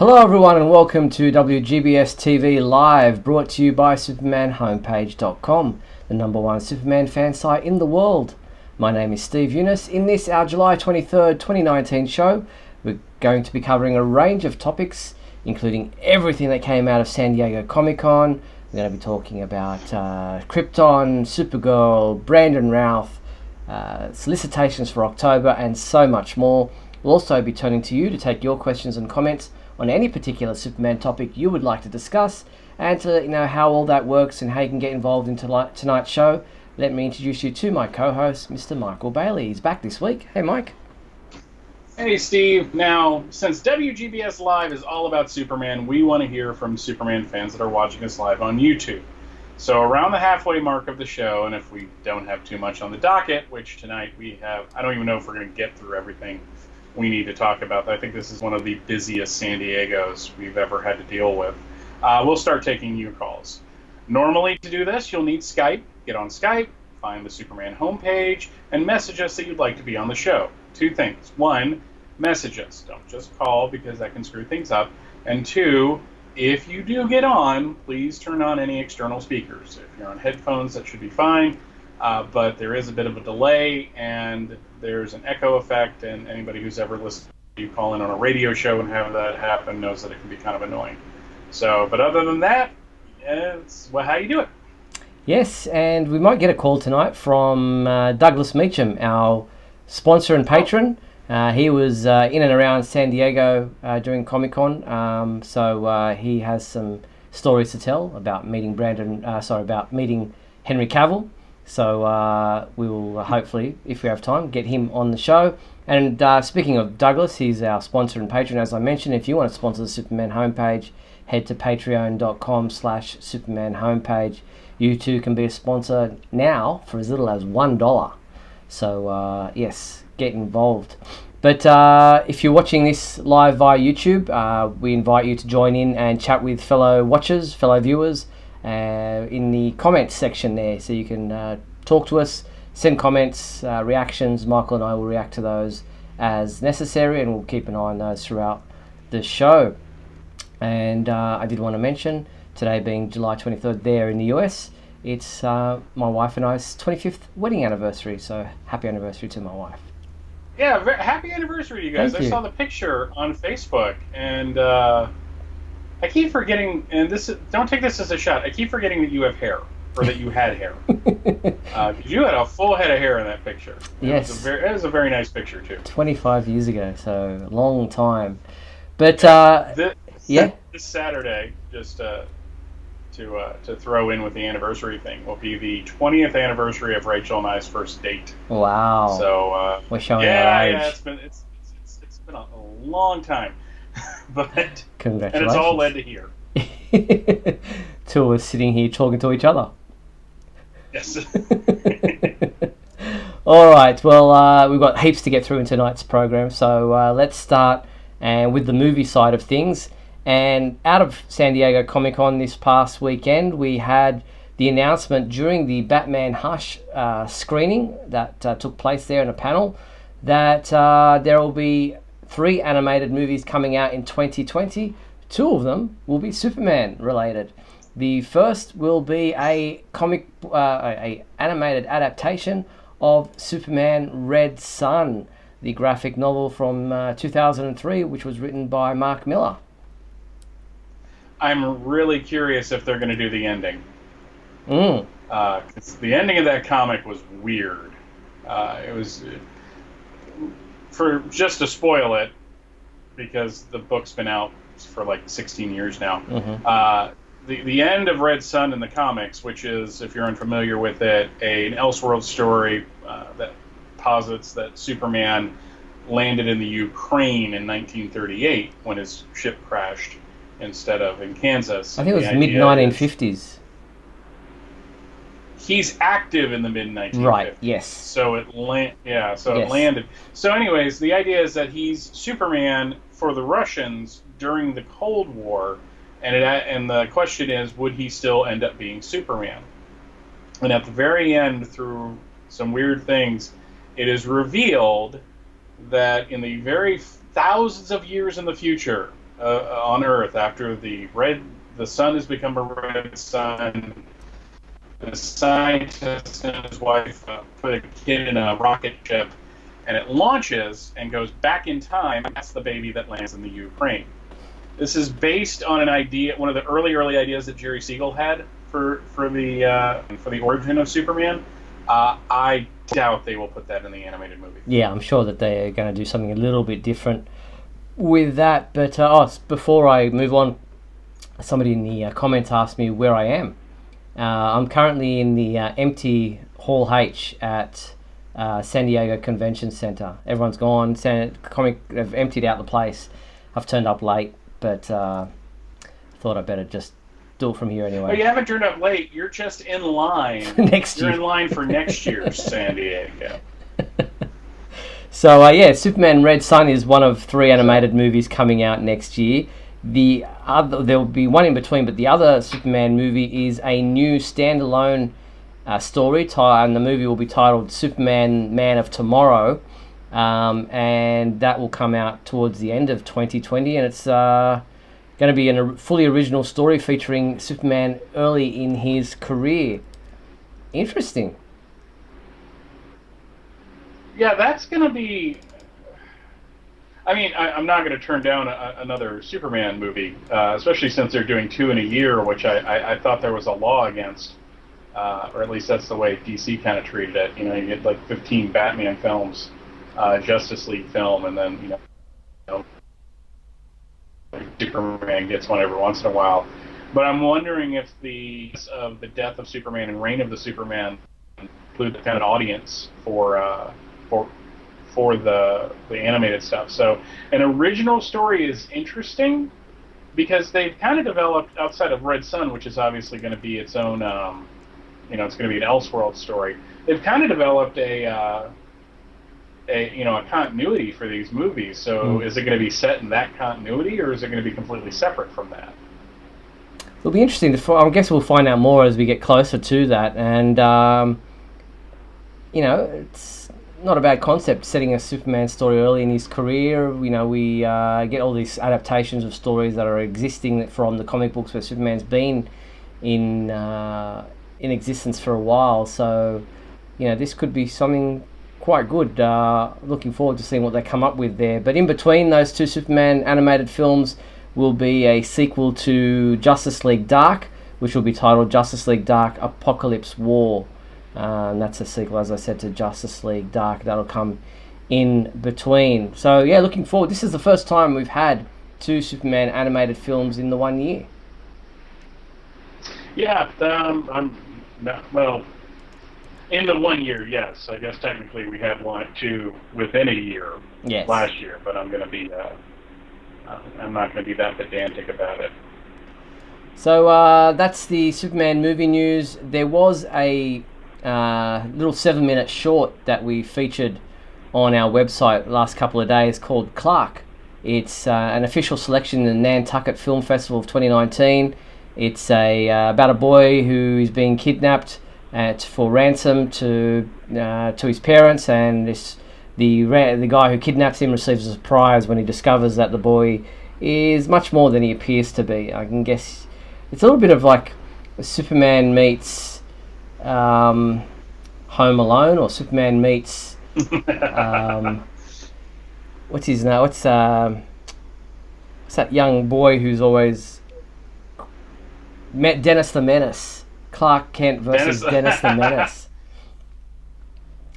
Hello everyone and welcome to WGBS TV Live, brought to you by SupermanHomepage.com, the #1 Superman fan site in the world. My name is Steve Eunice. In this, our July 23rd, 2019 show, we're going to be covering a range of topics, including everything that came out of San Diego Comic-Con. We're going to be talking about Krypton, Supergirl, Brandon Routh, solicitations for October, and so much more. We'll also be turning to you to take your questions and comments on any particular Superman topic you would like to discuss, and to let you know how all that works and how you can get involved in tonight's show. Let me introduce you to my co-host, Mr. Michael Bailey. He's back this week. Hey, Mike. Hey, Steve. Now, since WGBS Live is all about Superman, we want to hear from Superman fans that are watching us live on YouTube. So around the halfway mark of the show, and if we don't have too much on the docket, which tonight we have, I don't even know if we're going to get through everything we need to talk about. I think this is one of the busiest San Diegos we've ever had to deal with. We'll start taking your calls. Normally, to do this, you'll need Skype. Get on Skype, find the Superman homepage, and message us that you'd like to be on the show. Two things. One, message us. Don't just call, because that can screw things up. And two, if you do get on, please turn on any external speakers. If you're on headphones, that should be fine. But there is a bit of a delay, and there's an echo effect, and anybody who's ever listened to you call in on a radio show and have that happen knows that it can be kind of annoying. So, but other than that, it's how you do it. Yes, and we might get a call tonight from Douglas Meacham, our sponsor and patron. He was in and around San Diego during Comic-Con, so he has some stories to tell about meeting about meeting Henry Cavill. So we will hopefully, if we have time, get him on the show. And speaking of Douglas, he's our sponsor and patron, as I mentioned. If you want to sponsor the Superman homepage, head to patreon.com/Superman homepage. You too can be a sponsor now for as little as $1. So yes, get involved. But if you're watching this live via YouTube, we invite you to join in and chat with fellow watchers, fellow viewers, in the comments section there, so you can talk to us, send comments, reactions. Michael and I will react to those as necessary, and we'll keep an eye on those throughout the show. And I did want to mention, today being July 23rd there in the US, it's my wife and I's 25th wedding anniversary, so happy anniversary to my wife. Yeah, happy anniversary to you guys. I saw the picture on Facebook, and I keep forgetting, and don't take this as a shot, I keep forgetting that you have hair, or that you had hair. You had a full head of hair in that picture. Yes. It was a very nice picture, too. 25 years ago, so a long time. But, This Saturday, just to throw in with the anniversary thing, will be the 20th anniversary of Rachel and I's first date. Wow. So, we're showing our age. Yeah, it's been a long time. But congratulations. And it's all led to here. Two of us sitting here talking to each other. Yes. All right. Well, we've got heaps to get through in tonight's program, so let's start with the movie side of things. And out of San Diego Comic-Con this past weekend, we had the announcement during the Batman Hush screening that took place there in a panel that there will be 3 animated movies coming out in 2020. 2 of them will be Superman related. The first will be a animated adaptation of Superman Red Sun, the graphic novel from 2003, which was written by Mark Millar. I'm really curious if they're going to do the ending. 'Cause the ending of that comic was weird. It was... just to spoil it, because the book's been out for like 16 years now. The end of Red Sun in the comics, which is, if you're unfamiliar with it, an Elseworld story that posits that Superman landed in the Ukraine in 1938 when his ship crashed instead of in Kansas. I think it was mid-1950s. He's active in the mid-1950s. Right, yes. So it landed. So anyways, the idea is that he's Superman for the Russians during the Cold War, and the question is, would he still end up being Superman? And at the very end, through some weird things, it is revealed that in the very thousands of years in the future, on Earth after the sun has become a red sun. The scientist and his wife put a kid in a rocket ship, and it launches and goes back in time. That's the baby that lands in the Ukraine. This is based on an idea, one of the early ideas that Jerry Siegel had for the origin of Superman. I doubt they will put that in the animated movie. Yeah, I'm sure that they're going to do something a little bit different with that. But before I move on, somebody in the comments asked me where I am. I'm currently in the empty Hall H at San Diego Convention Center. Everyone's gone. They've emptied out the place. I've turned up late, but thought I'd better just do it from here anyway. Well, you haven't turned up late. You're just in line. You're in line for next year's San Diego. So Superman Red Sun is one of 3 animated movies coming out next year. There will be one in between, but the other Superman movie is a new standalone story, and the movie will be titled Superman Man of Tomorrow, and that will come out towards the end of 2020, and it's going to be a fully original story featuring Superman early in his career. Interesting. Yeah, that's going to be... I mean, I'm not going to turn down another Superman movie, especially since they're doing 2 in a year, which I thought there was a law against, or at least that's the way DC kind of treated it. You know, you get like 15 Batman films, Justice League film, and then, Superman gets one every once in a while. But I'm wondering if the death of Superman and reign of the Superman include the kind of audience for the animated stuff. So an original story is interesting because they've kind of developed, outside of Red Sun, which is obviously going to be its own, it's going to be an Elseworld story. They've kind of developed a continuity for these movies. So is it going to be set in that continuity, or is it going to be completely separate from that? It'll be interesting. I guess we'll find out more as we get closer to that. And, it's not a bad concept, setting a Superman story early in his career. We get all these adaptations of stories that are existing from the comic books where Superman's been in existence for a while. So, this could be something quite good. Looking forward to seeing what they come up with there. But in between those 2 Superman animated films will be a sequel to Justice League Dark, which will be titled Justice League Dark Apocalypse War. And that's a sequel, as I said, to Justice League Dark. That'll come in between. So, looking forward. This is the first time we've had 2 Superman animated films in the 1 year. Yeah, in the 1 year, yes. I guess technically we had 2 within a year last year, but I'm going to be, I'm not going to be that pedantic about it. So that's the Superman movie news. There was a little 7-minute short that we featured on our website the last couple of days called Clark. It's an official selection in the Nantucket Film Festival of 2019. It's about a boy who is being kidnapped for ransom to his parents, and the guy who kidnaps him receives a surprise when he discovers that the boy is much more than he appears to be. I can guess it's a little bit of like Superman meets Home Alone, or Superman meets what's his name? What's that young boy who's always met Dennis the Menace? Clark Kent versus Dennis the Menace.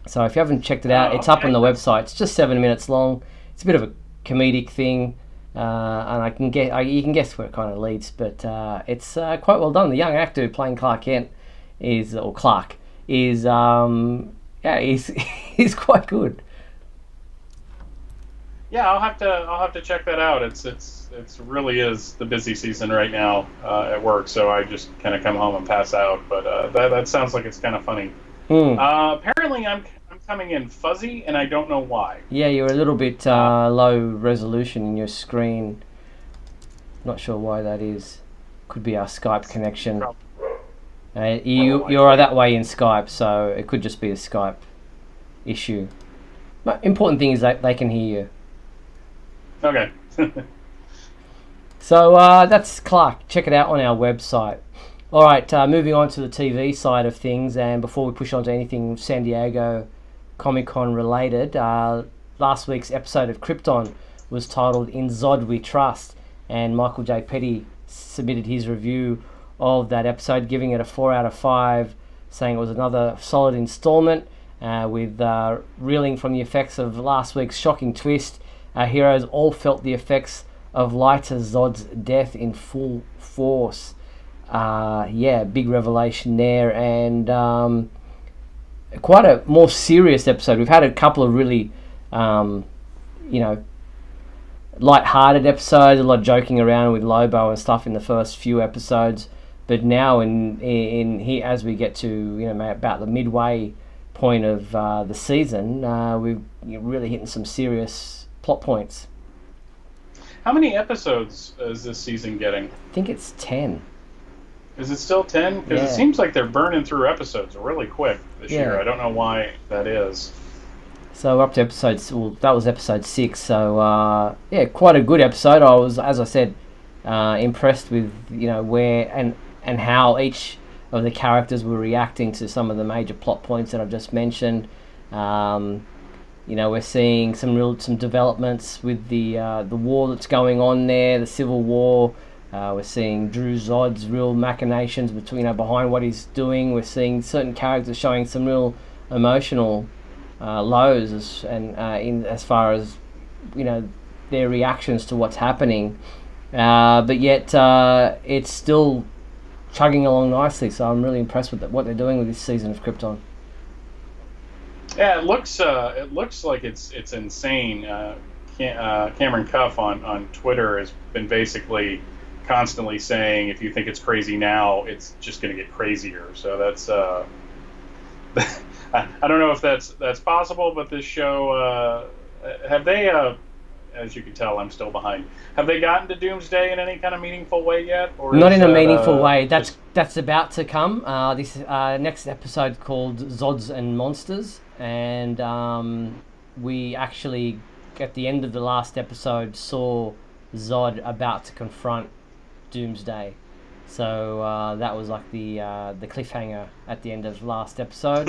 So if you haven't checked it out, it's up on the website. It's just 7 minutes long. It's a bit of a comedic thing, and you can guess where it kind of leads. But it's quite well done. The young actor playing Clark Kent is he's quite good. Yeah, I'll have to check that out. It's really is the busy season right now at work, so I just kind of come home and pass out. But that sounds like it's kind of funny. Apparently, I'm coming in fuzzy, and I don't know why. Yeah, you're a little bit low resolution in your screen. Not sure why that is. Could be our Skype connection. You're that way in Skype, so it could just be a Skype issue. But important thing is that they can hear you. Okay. So that's Clark. Check it out on our website. All right, moving on to the TV side of things, and before we push on to anything San Diego Comic-Con related, last week's episode of Krypton was titled In Zod We Trust, and Michael J. Petty submitted his review of that episode, giving it a 4 out of 5, saying it was another solid installment with reeling from the effects of last week's shocking twist. Our heroes all felt the effects of Lyta Zod's death in full force. Big revelation there, and quite a more serious episode. We've had a couple of really, light-hearted episodes, a lot of joking around with Lobo and stuff in the first few episodes, but now in here, as we get to about the midway point of the season, we're really hitting some serious plot points. How many episodes is this season getting? I think it's 10. Is it still 10? Because it seems like they're burning through episodes really quick this year. I don't know why that is. So we're up to that was episode 6. So quite a good episode. I was, as I said, impressed with where and how each of the characters were reacting to some of the major plot points that I've just mentioned. We're seeing some developments with the war that's going on there, the Civil War. We're seeing Drew Zod's real machinations behind what he's doing. We're seeing certain characters showing some real emotional lows as far as their reactions to what's happening. But yet it's still chugging along nicely. So I'm really impressed with what they're doing with this season of Krypton. Yeah, it looks like it's insane. Cameron Cuff on Twitter has been basically constantly saying, if you think it's crazy now, it's just going to get crazier. So that's I don't know if that's possible, but this show, have they, as you can tell, I'm still behind. Have they gotten to Doomsday in any kind of meaningful way yet? Or not in a meaningful way. That's about to come. This next episode called Zods and Monsters, and we actually, at the end of the last episode, saw Zod about to confront Doomsday. So that was like the cliffhanger at the end of last episode.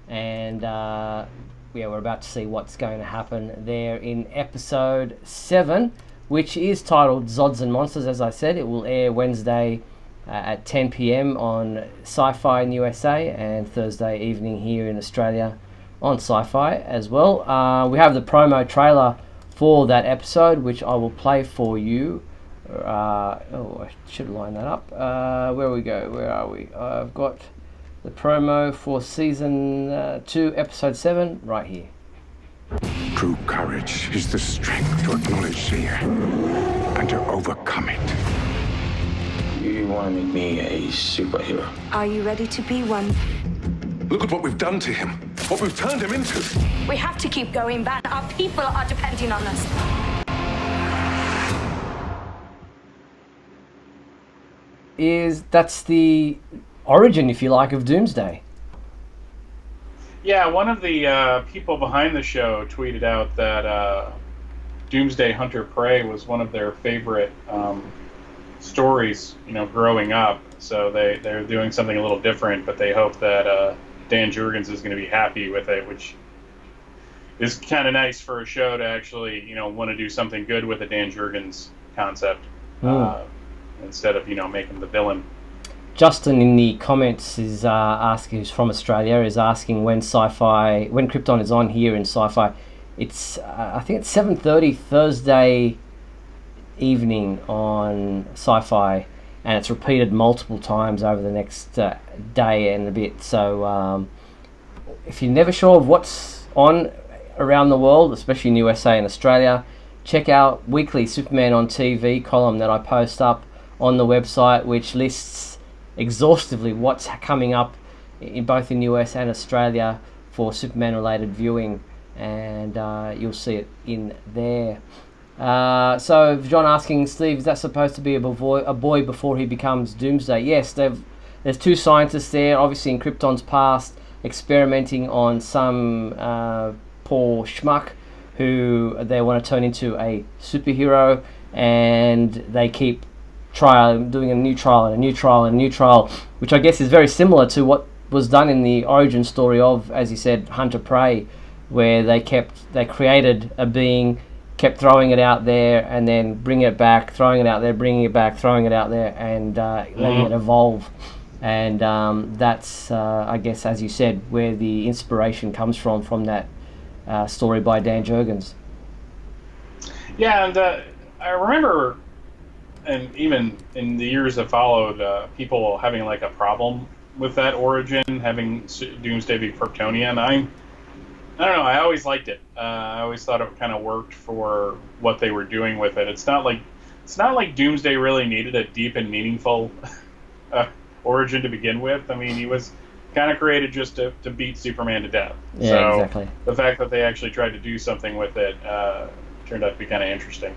And we're about to see what's going to happen there in episode 7, which is titled Zods and Monsters. As I said, it will air Wednesday at 10 p.m. on Sci-Fi in USA, and Thursday evening here in Australia on Sci-Fi as well. We have the promo trailer for that episode, which I will play for you. I should line that up. Where we go? Where are we? I've got the promo for season 2, episode 7, right here. True courage is the strength to acknowledge fear and to overcome it. You want to make me a superhero? Are you ready to be one? Look at what we've done to him. What we've turned him into. We have to keep going back. Our people are depending on us. That's the origin, if you like, of Doomsday. Yeah, one of the people behind the show tweeted out that Doomsday Hunter Prey was one of their favorite stories, growing up. So they're doing something a little different, but they hope that Dan Jurgens is going to be happy with it, which is kind of nice for a show to actually, want to do something good with a Dan Jurgens concept instead of, making the villain. Justin in the comments is asking, who's from Australia, is asking when Krypton is on here in Sci-Fi. It's I think it's 7:30 Thursday evening on Sci-Fi, and it's repeated multiple times over the next day and a bit. So if you're never sure of what's on around the world, especially in USA and Australia, check out weekly Superman on TV column that I post up on the website, which lists exhaustively what's coming up in both in US and Australia for Superman related viewing, and you'll see it in there. So John asking, Steve, is that supposed to be a boy before he becomes Doomsday? Yes, there's two scientists there, obviously in Krypton's past, experimenting on some poor schmuck who they want to turn into a superhero, and they keep doing a new trial and a new trial and a new trial, which I guess is very similar to what was done in the origin story of, as you said, Hunter Prey, where they created a being, kept throwing it out there, and then bringing it back, throwing it out there, bringing it back, throwing it out there, and letting it evolve. And that's, I guess, as you said, where the inspiration comes from that story by Dan Jurgens. Yeah, and I remember, and even in the years that followed, people having like a problem with that origin, having Doomsday be Kryptonian. I don't know. I always liked it. I always thought it kind of worked for what they were doing with it. It's not like Doomsday really needed a deep and meaningful origin to begin with. I mean, he was kind of created just to beat Superman to death. Yeah, so exactly. The fact that they actually tried to do something with it turned out to be kind of interesting.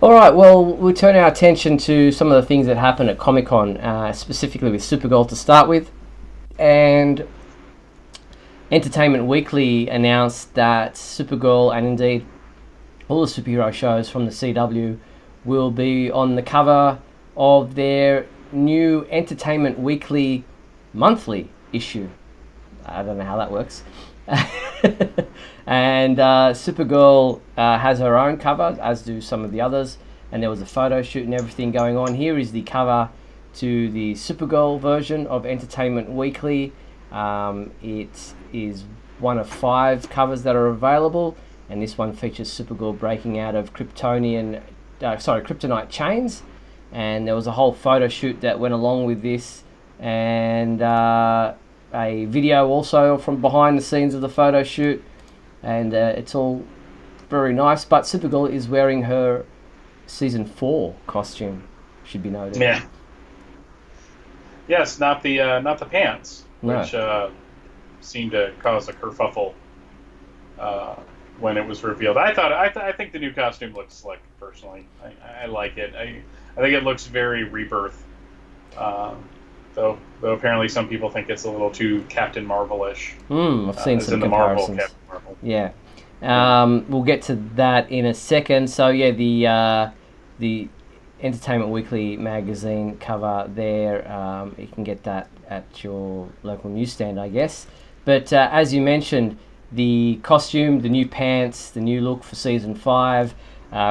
All right, well, we'll turn our attention to some of the things that happened at Comic-Con, specifically with Supergirl to start with. And Entertainment Weekly announced that Supergirl, and indeed all the superhero shows from the CW, will be on the cover of their new Entertainment Weekly monthly issue. I don't know how that works. And Supergirl has her own cover, as do some of the others, and there was a photo shoot and everything going on. Here is the cover to the Supergirl version of Entertainment Weekly. It is one of 5 covers that are available, and this one features Supergirl breaking out of kryptonite chains, and there was a whole photo shoot that went along with this, and a video also from behind the scenes of the photo shoot, and it's all very nice. But Supergirl is wearing her season 4 costume, should be noted. Yeah. Yes, not the pants, No. which seemed to cause a kerfuffle when it was revealed. I think the new costume looks slick. Personally, I like it. I think it looks very Rebirth. Though apparently some people think it's a little too Captain Marvel-ish. I've seen some in the comparisons. Marvel, Captain Marvel. Yeah. We'll get to that in a second. So yeah, the Entertainment Weekly magazine cover there, you can get that at your local newsstand, I guess. But as you mentioned, the costume, the new pants, the new look for season 5.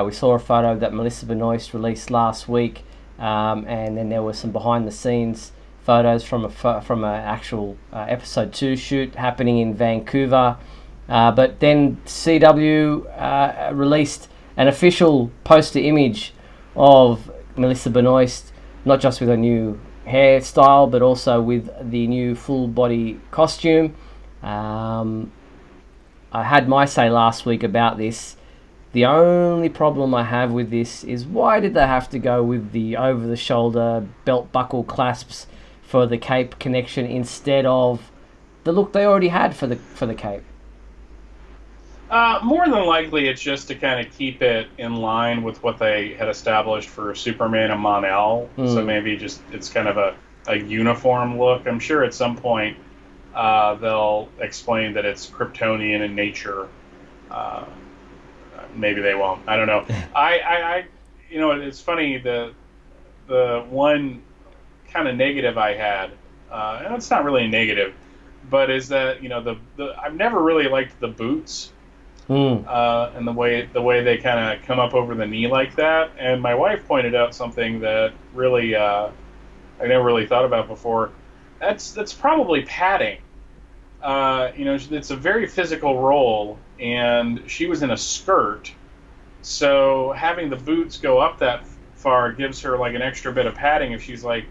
We saw a photo that Melissa Benoist released last week, and then there were some behind-the-scenes photos from an actual episode 2 shoot happening in Vancouver. But then CW released an official poster image of Melissa Benoist, not just with her new hairstyle, but also with the new full-body costume. I had my say last week about this. The only problem I have with this is, why did they have to go with the over-the-shoulder belt buckle clasps for the cape connection instead of the look they already had for the cape? More than likely, it's just to kind of keep it in line with what they had established for Superman and Mon-El. So maybe just it's kind of a uniform look. I'm sure at some point they'll explain that it's Kryptonian in nature. Maybe they won't. I don't know. I it's funny, the one kind of negative I had, and it's not really a negative, but is that I've never really liked the boots. And the way they kind of come up over the knee like that. And my wife pointed out something that really I never really thought about before. That's probably padding. It's a very physical role, and she was in a skirt, so having the boots go up that far gives her like an extra bit of padding if she's like,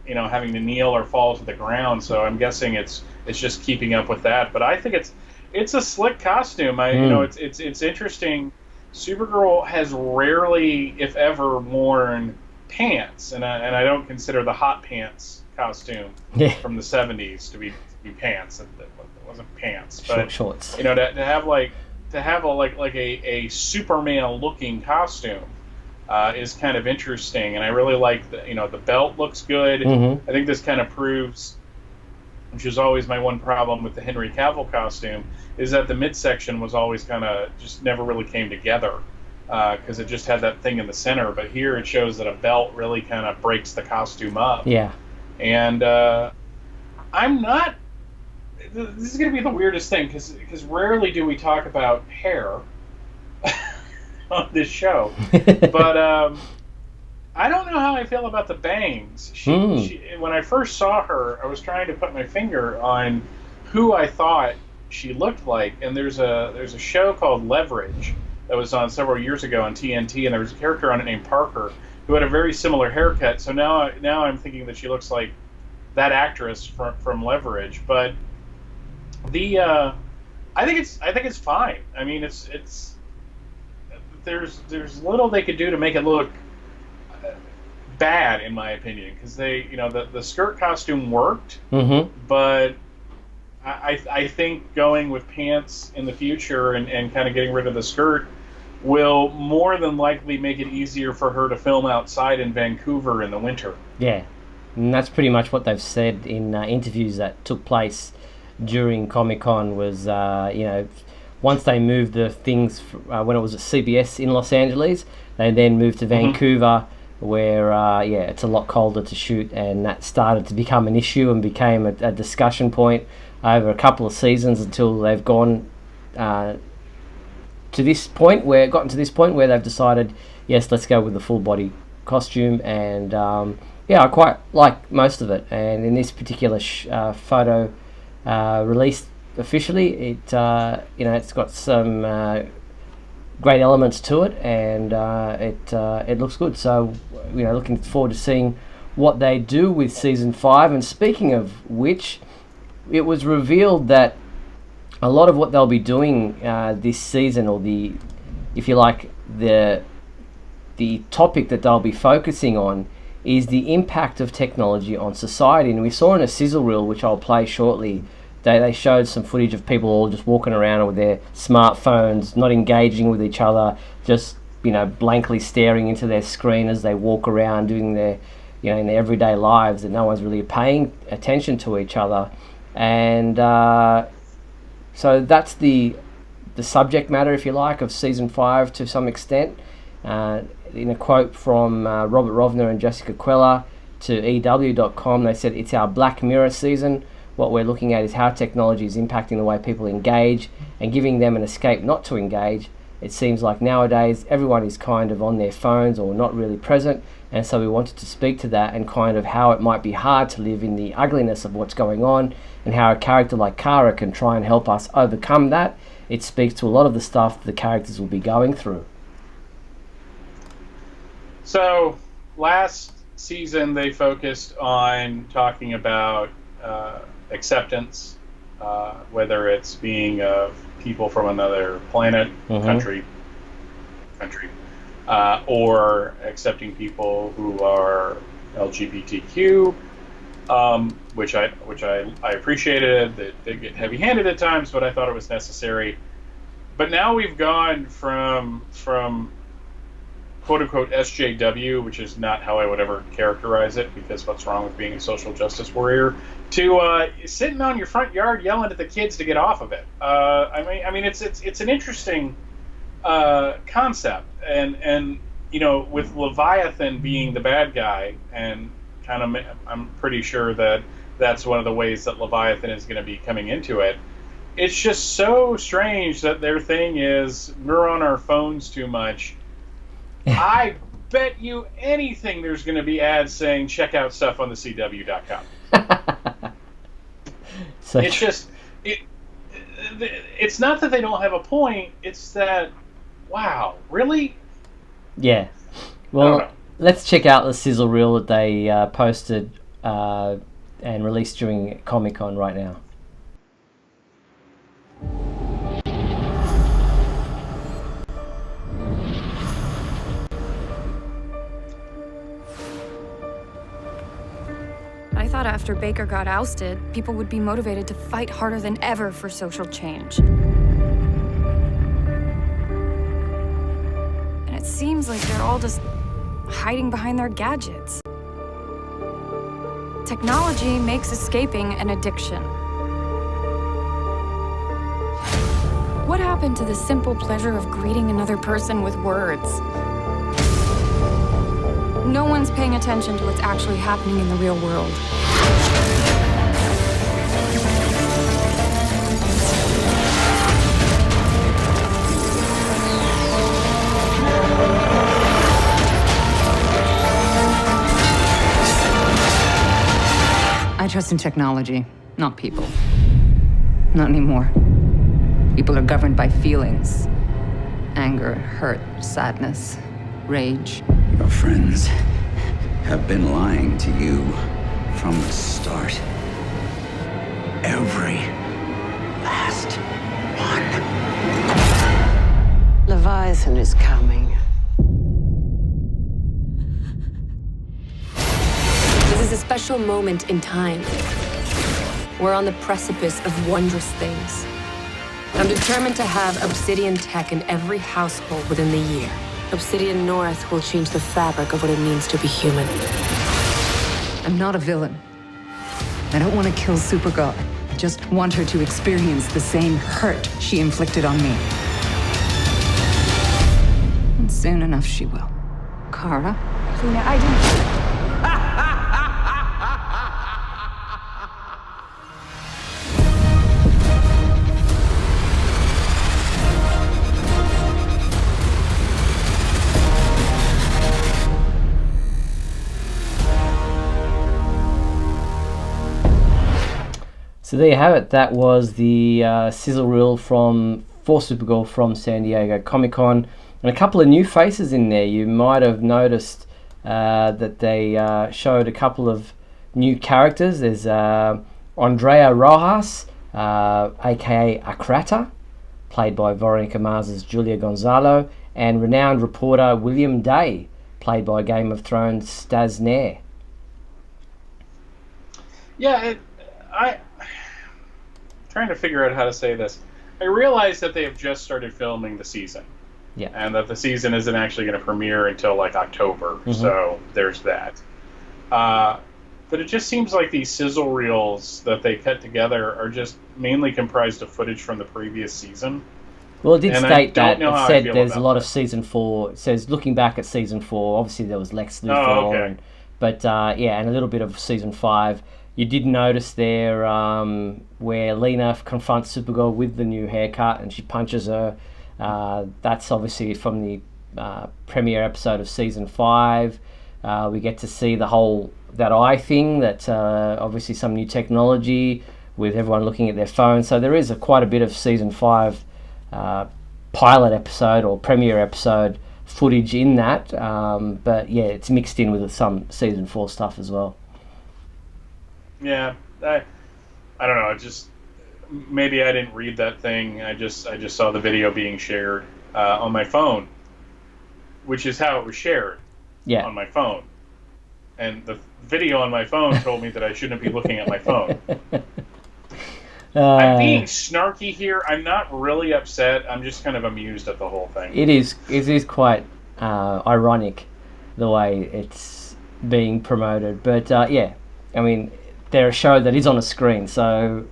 having to kneel or fall to the ground. So I'm guessing it's just keeping up with that. But I think it's a slick costume. It's interesting. Supergirl has rarely, if ever, worn pants, and I don't consider the hot pants costume from the '70s to be pants. It wasn't pants, but shorts. To have a Superman looking costume is kind of interesting, and I really like the belt looks good. I think this kind of proves, which is always my one problem with the Henry Cavill costume, is that the midsection was always kind of just never really came together. because it just had that thing in the center. But here it shows that a belt really kind of breaks the costume up. Yeah. And I'm not. This is going to be the weirdest thing because rarely do we talk about hair on this show. But I don't know how I feel about the bangs. She, when I first saw her, I was trying to put my finger on who I thought she looked like, and there's a show called Leverage that was on several years ago on TNT, and there was a character on it named Parker who had a very similar haircut. So now I'm thinking that she looks like that actress from Leverage. But I think it's fine. I mean, it's there's little they could do to make it look bad, in my opinion, because the skirt costume worked, but I think going with pants in the future and kind of getting rid of the skirt will more than likely make it easier for her to film outside in Vancouver in the winter. Yeah, and that's pretty much what they've said in interviews that took place during Comic-Con was, once they moved the things when it was at CBS in Los Angeles, they then moved to Vancouver, where it's a lot colder to shoot, and that started to become an issue and became a discussion point over a couple of seasons until they've gotten to this point where they've decided, yes, let's go with the full body costume, and I quite like most of it. And in this particular photo released officially, it's got some great elements to it, and it looks good. So looking forward to seeing what they do with season 5. And speaking of which, it was revealed that a lot of what they'll be doing this season, or the topic that they'll be focusing on, is the impact of technology on society. And we saw in a sizzle reel, which I'll play shortly, they showed some footage of people all just walking around with their smartphones, not engaging with each other, just blankly staring into their screen as they walk around doing their in their everyday lives, and no one's really paying attention to each other. And so that's the subject matter, if you like, of season 5 to some extent. In a quote from Robert Rovner and Jessica Queller to EW.com, they said, "It's our Black Mirror season. What we're looking at is how technology is impacting the way people engage and giving them an escape not to engage. It seems like nowadays everyone is kind of on their phones or not really present, and so we wanted to speak to that and kind of how it might be hard to live in the ugliness of what's going on, and how a character like Kara can try and help us overcome that. It speaks to a lot of the stuff the characters will be going through." So last season they focused on talking about acceptance, whether it's being of people from another planet, country, or accepting people who are LGBTQ, which I appreciated. That they get heavy-handed at times, but I thought it was necessary. But now we've gone from quote-unquote SJW, which is not how I would ever characterize it, because what's wrong with being a social justice warrior, to sitting on your front yard yelling at the kids to get off of it. I mean, it's an interesting concept, and with Leviathan being the bad guy, and I'm pretty sure that that's one of the ways that Leviathan is going to be coming into it. It's just so strange that their thing is we're on our phones too much. I bet you anything there's going to be ads saying check out stuff on the CW.com. It's just it's not that they don't have a point. It's that, wow, really? Yeah. Well, let's check out the sizzle reel that they posted and released during Comic-Con right now. I thought after Baker got ousted, people would be motivated to fight harder than ever for social change. And it seems like they're all just hiding behind their gadgets. Technology makes escaping an addiction. What happened to the simple pleasure of greeting another person with words? No one's paying attention to what's actually happening in the real world. I trust in technology, not people. Not anymore. People are governed by feelings. Anger, hurt, sadness, rage. Your friends have been lying to you from the start. Every last one. Leviathan is coming. This is a special moment in time. We're on the precipice of wondrous things. I'm determined to have Obsidian tech in every household within the year. Obsidian North will change the fabric of what it means to be human. I'm not a villain. I don't want to kill Supergirl. I just want her to experience the same hurt she inflicted on me. And soon enough she will. Kara? Lena, I didn't... So there you have it. That was the sizzle reel for Supergirl from San Diego Comic-Con, and a couple of new faces in there. You might have noticed that they showed a couple of new characters. There's Andrea Rojas, aka Akrata, played by Veronica Mars's Julia Gonzalo, and renowned reporter William Day, played by Game of Thrones Stas Nair. Yeah, trying to figure out how to say this. I realize that they have just started filming the season. Yeah. And that the season isn't actually going to premiere until like October. Mm-hmm. So there's that. But it just seems like these sizzle reels that they cut together are just mainly comprised of footage from the previous season. Well, it did state that. It said there's a lot that. of season 4. It says, looking back at season 4, obviously there was Lex Luthor. Oh, okay. But and a little bit of season 5. You did notice there where Lena confronts Supergirl with the new haircut and she punches her. That's obviously from the premiere episode of season 5. We get to see the whole that eye thing. That obviously some new technology with everyone looking at their phone. So there is quite a bit of season 5 pilot episode or premiere episode footage in that. But yeah, it's mixed in with some season 4 stuff as well. Yeah, I don't know. It just maybe I didn't read that thing. I just saw the video being shared on my phone, which is how it was shared. Yeah. On my phone, and the video on my phone told me that I shouldn't be looking at my phone. I'm being snarky here. I'm not really upset. I'm just kind of amused at the whole thing. It is quite ironic the way it's being promoted, but yeah, I mean. They're a show that is on a screen, so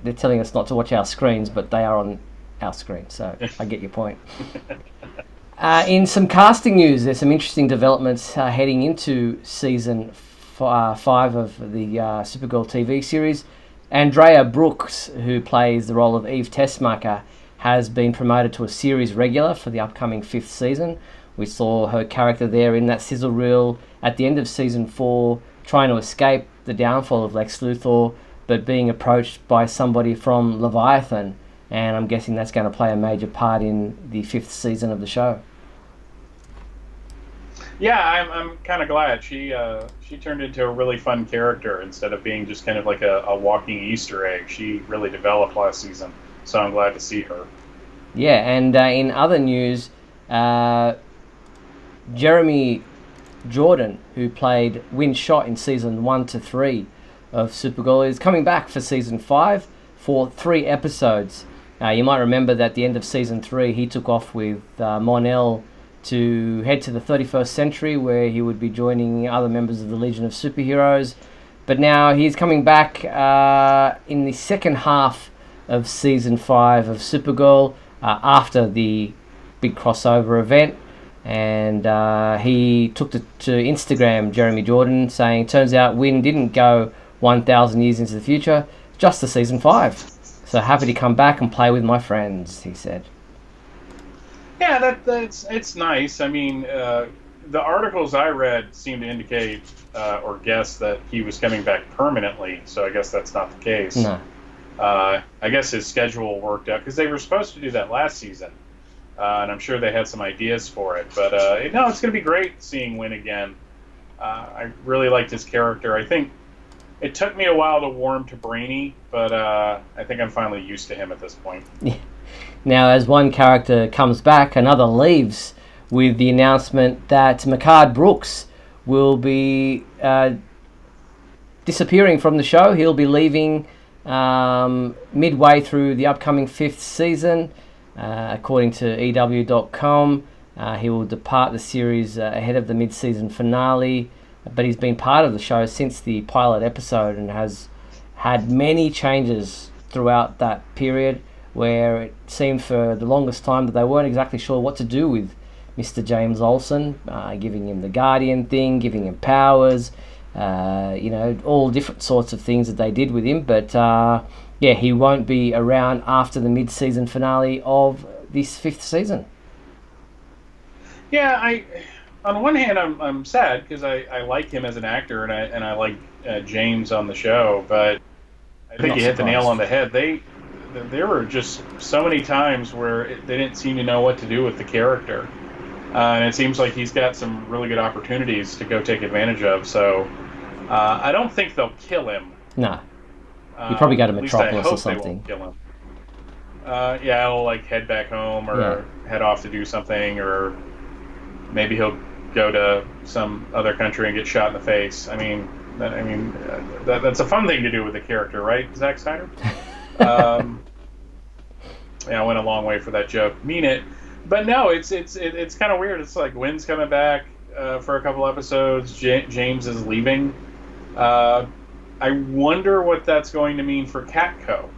they're telling us not to watch our screens, but they are on our screen, so I get your point. In some casting news, there's some interesting developments heading into season 5 of the Supergirl TV series. Andrea Brooks, who plays the role of Eve Tessmacher, has been promoted to a series regular for the upcoming 5th season. We saw her character there in that sizzle reel at the end of season 4, trying to escape the downfall of Lex Luthor, but being approached by somebody from Leviathan, and I'm guessing that's going to play a major part in the 5th season of the show. Yeah, I'm kind of glad she turned into a really fun character instead of being just kind of like a walking Easter egg. She really developed last season, so I'm glad to see her. Yeah, and in other news, Jeremy Jordan, who played Win Shot in season 1 to 3 of Supergirl, is coming back for season 5 for 3 episodes. You might remember that at the end of season 3, he took off with Mon-El to head to the 31st century, where he would be joining other members of the Legion of Superheroes. But now he's coming back in the second half of season 5 of Supergirl after the big crossover event. And he took to Instagram, Jeremy Jordan, saying, turns out Wynn didn't go 1,000 years into the future, just to season 5. So happy to come back and play with my friends, he said. Yeah, it's nice. I mean, the articles I read seem to indicate or guess that he was coming back permanently, so I guess that's not the case. No. I guess his schedule worked out, because they were supposed to do that last season, and I'm sure they had some ideas for it. But no, it's going to be great seeing Wynn again. I really liked his character. I think it took me a while to warm to Brainy, but I think I'm finally used to him at this point. Yeah. Now, as one character comes back, another leaves, with the announcement that Mehcad Brooks will be disappearing from the show. He'll be leaving midway through the upcoming 5th season. According to EW.com, he will depart the series ahead of the mid-season finale, but he's been part of the show since the pilot episode and has had many changes throughout that period, where it seemed for the longest time that they weren't exactly sure what to do with Mr. James Olsen, giving him the Guardian thing, giving him powers, all different sorts of things that they did with him. But he won't be around after the mid-season finale of this 5th season. Yeah, on one hand, I'm sad because I like him as an actor and I like James on the show, but I think you hit the nail on the head. There were just so many times where they didn't seem to know what to do with the character, and it seems like he's got some really good opportunities to go take advantage of. So I don't think they'll kill him. No, you probably go to Metropolis or something. They won't kill him. He'll like head back home or head off to do something, or maybe he'll go to some other country and get shot in the face. I mean, that's a fun thing to do with the character, right, Zack Snyder? I went a long way for that joke. Mean it, but no, it's kind of weird. It's like Wynn's coming back for a couple episodes. James is leaving. I wonder what that's going to mean for Catco,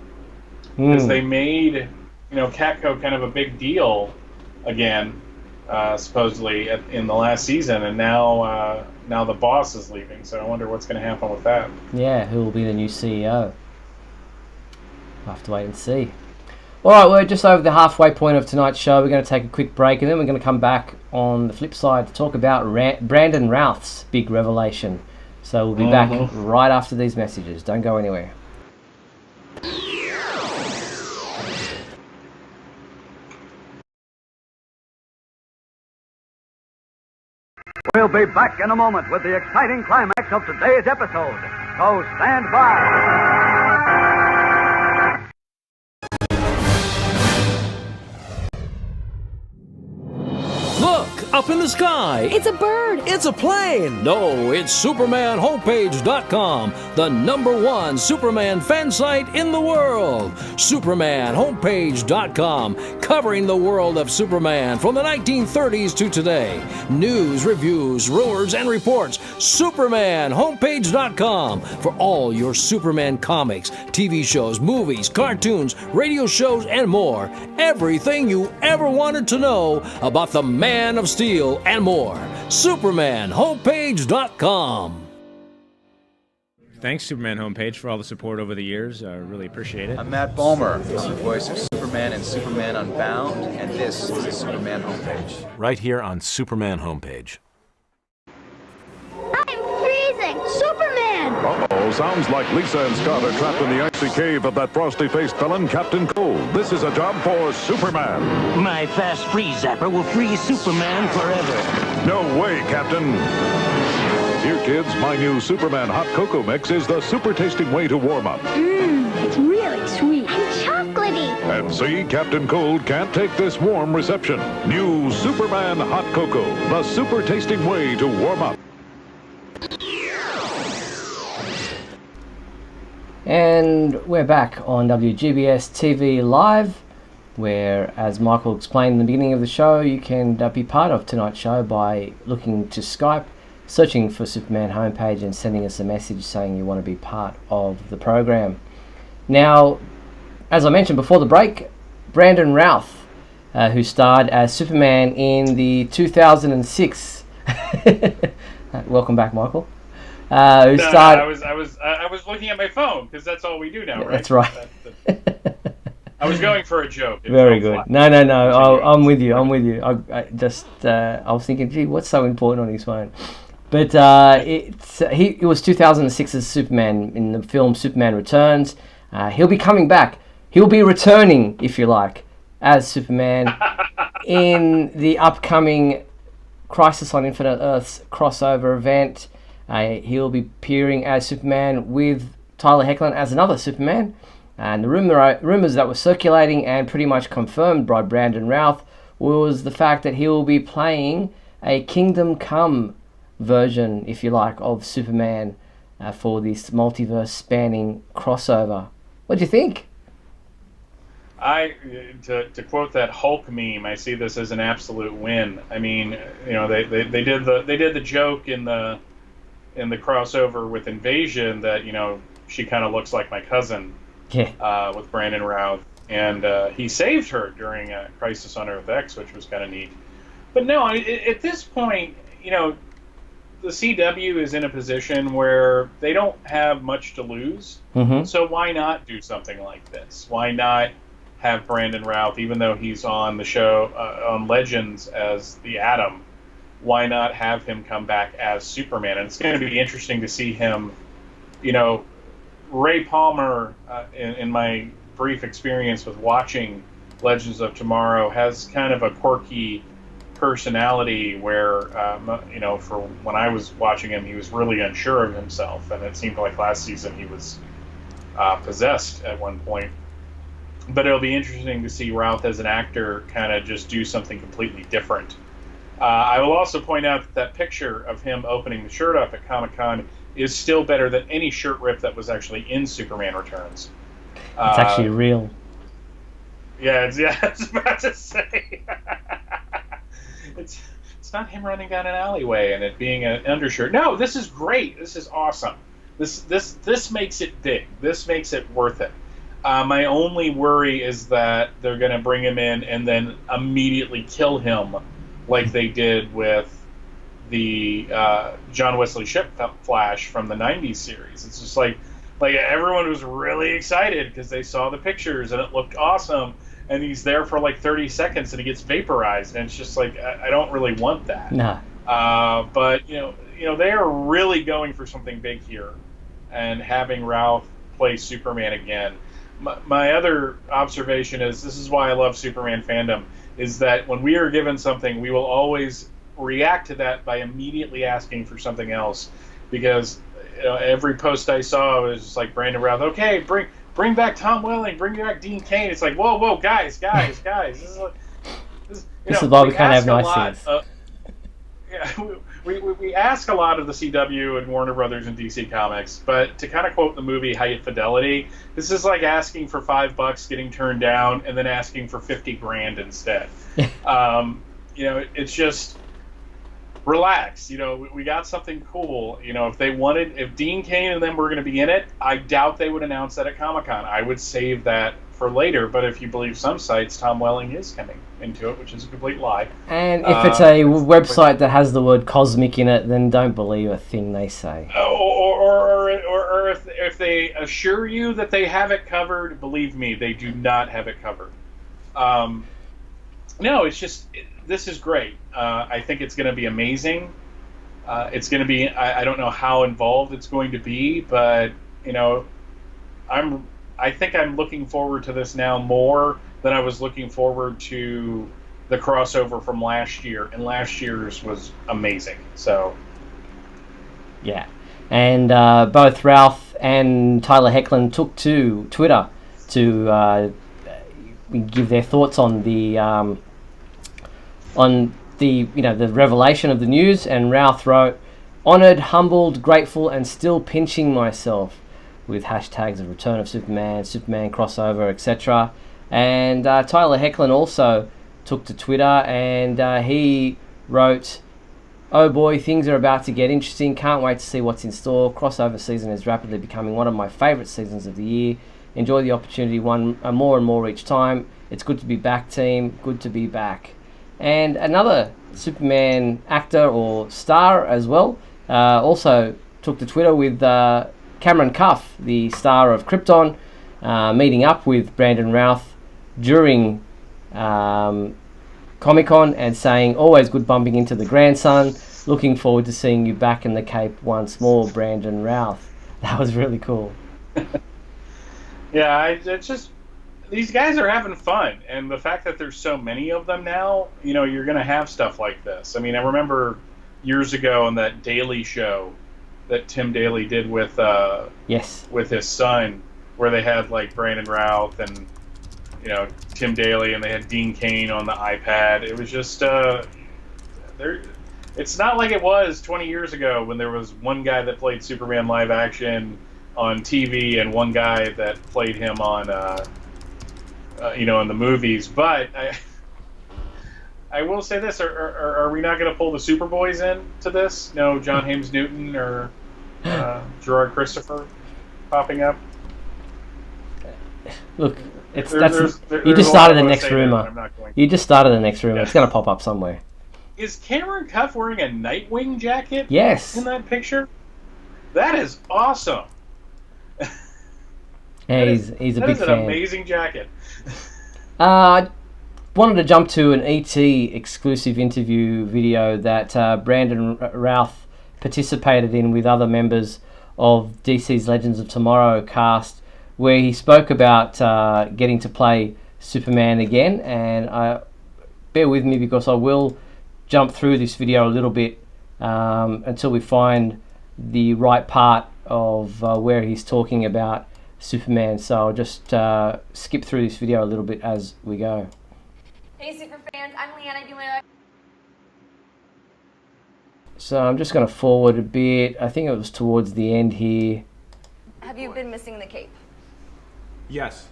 because they made Catco kind of a big deal again, supposedly in the last season, and now the boss is leaving. So I wonder what's going to happen with that. Yeah, who will be the new CEO? We'll have to wait and see. Alright, we're just over the halfway point of tonight's show. We're going to take a quick break, and then we're going to come back on the flip side to talk about Brandon Routh's big revelation. So we'll be back right after these messages. Don't go anywhere. We'll be back in a moment with the exciting climax of today's episode. So stand by. Look, up in the sky. It's a bird. It's a plane. No, it's SupermanHomepage.com, the #1 Superman fan site in the world. SupermanHomepage.com, covering the world of Superman from the 1930s to today. News, reviews, rumors, and reports. SupermanHomepage.com for all your Superman comics, TV shows, movies, cartoons, radio shows, and more. Everything you ever wanted to know about the Man of Steel and more. SupermanHomepage.com. Thanks, Superman Homepage, for all the support over the years. I really appreciate it. I'm Matt Bomer. I'm the voice of Superman in Superman Unbound, and this is the Superman Homepage. Right here on Superman Homepage. I'm freezing! Superman! Uh-oh, sounds like Lisa and Scott are trapped in the icy cave of that frosty-faced villain, Captain Cold. This is a job for Superman. My fast freeze zapper will freeze Superman forever. No way, Captain. Here, kids, my new Superman Hot Cocoa Mix is the super-tasting way to warm up. It's really sweet and chocolatey. And see, Captain Cold can't take this warm reception. New Superman Hot Cocoa, the super-tasting way to warm up. And we're back on WGBS TV Live, where, as Michael explained in the beginning of the show, you can be part of tonight's show by looking to Skype, searching for Superman Homepage, and sending us a message saying you want to be part of the program. Now, as I mentioned before the break, Brandon Routh, who starred as Superman in the 2006. Welcome back, Michael. I was looking at my phone because that's all we do now, right? That's right. I was going for a joke. Very good. No. I'm with you. I was thinking, gee, what's so important on his phone? But it was 2006's Superman in the film Superman Returns. He'll be coming back. He'll be returning, if you like, as Superman in the upcoming Crisis on Infinite Earths crossover event. He'll be appearing as Superman with Tyler Hoechlin as another Superman. And the rumors that were circulating and pretty much confirmed by Brandon Routh was the fact that he will be playing a Kingdom Come version, if you like, of Superman for this multiverse spanning crossover. What do you think? To quote that Hulk meme, I see this as an absolute win. I mean, they did the joke in the crossover with Invasion that she kind of looks like my cousin. Yeah. With Brandon Routh, and he saved her during Crisis on Earth X, which was kind of neat. But no, at this point, the CW is in a position where they don't have much to lose. Mm-hmm. So why not do something like this? Why not have Brandon Routh, even though he's on the show on Legends as the Atom? Why not have him come back as Superman? And it's going to be interesting to see him, Ray Palmer, in my brief experience with watching Legends of Tomorrow, has kind of a quirky personality where, for when I was watching him, he was really unsure of himself, and it seemed like last season he was possessed at one point. But it'll be interesting to see Routh as an actor kind of just do something completely different. I will also point out that picture of him opening the shirt up at Comic-Con is still better than any shirt rip that was actually in Superman Returns. It's actually real. Yeah, I was about to say. It's not him running down an alleyway and it being an undershirt. No, this is great. This is awesome. This makes it big. This makes it worth it. My only worry is that they're going to bring him in and then immediately kill him like they did with the John Wesley Shipp Flash from the 90s series. It's just like everyone was really excited because they saw the pictures and it looked awesome, and he's there for like 30 seconds and he gets vaporized, and it's just like, I don't really want that. Nah. But they are really going for something big here, and having Routh play Superman again. My other observation is, this is why I love Superman fandom, is that when we are given something, we will always react to that by immediately asking for something else, because every post I saw was just like Brandon Routh, okay, bring back Tom Welling, bring back Dean Cain. It's like, whoa, guys, this is why we can't have nice things. We ask a lot of the CW and Warner Brothers and DC Comics, but to kind of quote the movie High Fidelity, this is like asking for $5 getting turned down and then asking for $50,000 instead. It's just relax. We got something cool. If Dean Cain and them were going to be in it, I doubt they would announce that at Comic-Con. I would save that for later, but if you believe some sites, Tom Welling is coming into it, which is a complete lie. And if it's a website that has the word cosmic in it, then don't believe a thing they say. Or if they assure you that they have it covered, believe me, they do not have it covered. No, it's just, this is great. I think it's going to be amazing. It's going to be, I don't know how involved it's going to be, but, I think I'm looking forward to this now more than I was looking forward to the crossover from last year, and last year's was amazing. So, yeah, and both Routh and Tyler Hoechlin took to Twitter to give their thoughts on the revelation of the news. And Routh wrote, "Honored, humbled, grateful, and still pinching myself," with hashtags of Return of Superman, Superman crossover, etc. And Tyler Hoechlin also took to Twitter and he wrote, "Oh boy, things are about to get interesting. Can't wait to see what's in store. Crossover season is rapidly becoming one of my favourite seasons of the year. enjoy the opportunity more and more each time. It's good to be back, team. Good to be back. And another Superman actor or star as well also took to Twitter with Cameron Cuff, the star of Krypton, meeting up with Brandon Routh during Comic-Con and saying, always good bumping into the grandson. Looking forward to seeing you back in the Cape once more, Brandon Routh. That was really cool. Yeah, it's just, these guys are having fun, and the fact that there's so many of them now, you know, you're going to have stuff like this. I mean, I remember years ago on that Daily Show that Tim Daly did with with his son, where they had like Brandon Routh and, you know, Tim Daly, and they had Dean Cain on the iPad. It was just it's not like it was 20 years ago when there was one guy that played Superman live action on TV and one guy that played him on you know, in the movies. But I will say this: are we not going to pull the Superboys into this? No, John Haymes Newton or Gerard Christopher popping up. Look, you just started the next rumor. You just started the next rumor. Yeah. It's going to pop up somewhere. Is Cameron Cuff wearing a Nightwing jacket? Yes. In that picture, that is awesome. Yeah, he's a big fan. That is an amazing jacket. Wanted to jump to an ET exclusive interview video that Brandon Routh participated in with other members of DC's Legends of Tomorrow cast, where he spoke about getting to play Superman again. And bear with me because I will jump through this video a little bit until we find the right part of where he's talking about Superman. So I'll just skip through this video a little bit as we go. Hey super fans, I'm Leanna Aguilera. So I'm just going to forward a bit. I think it was towards the end here. Have you been missing the cape? Yes.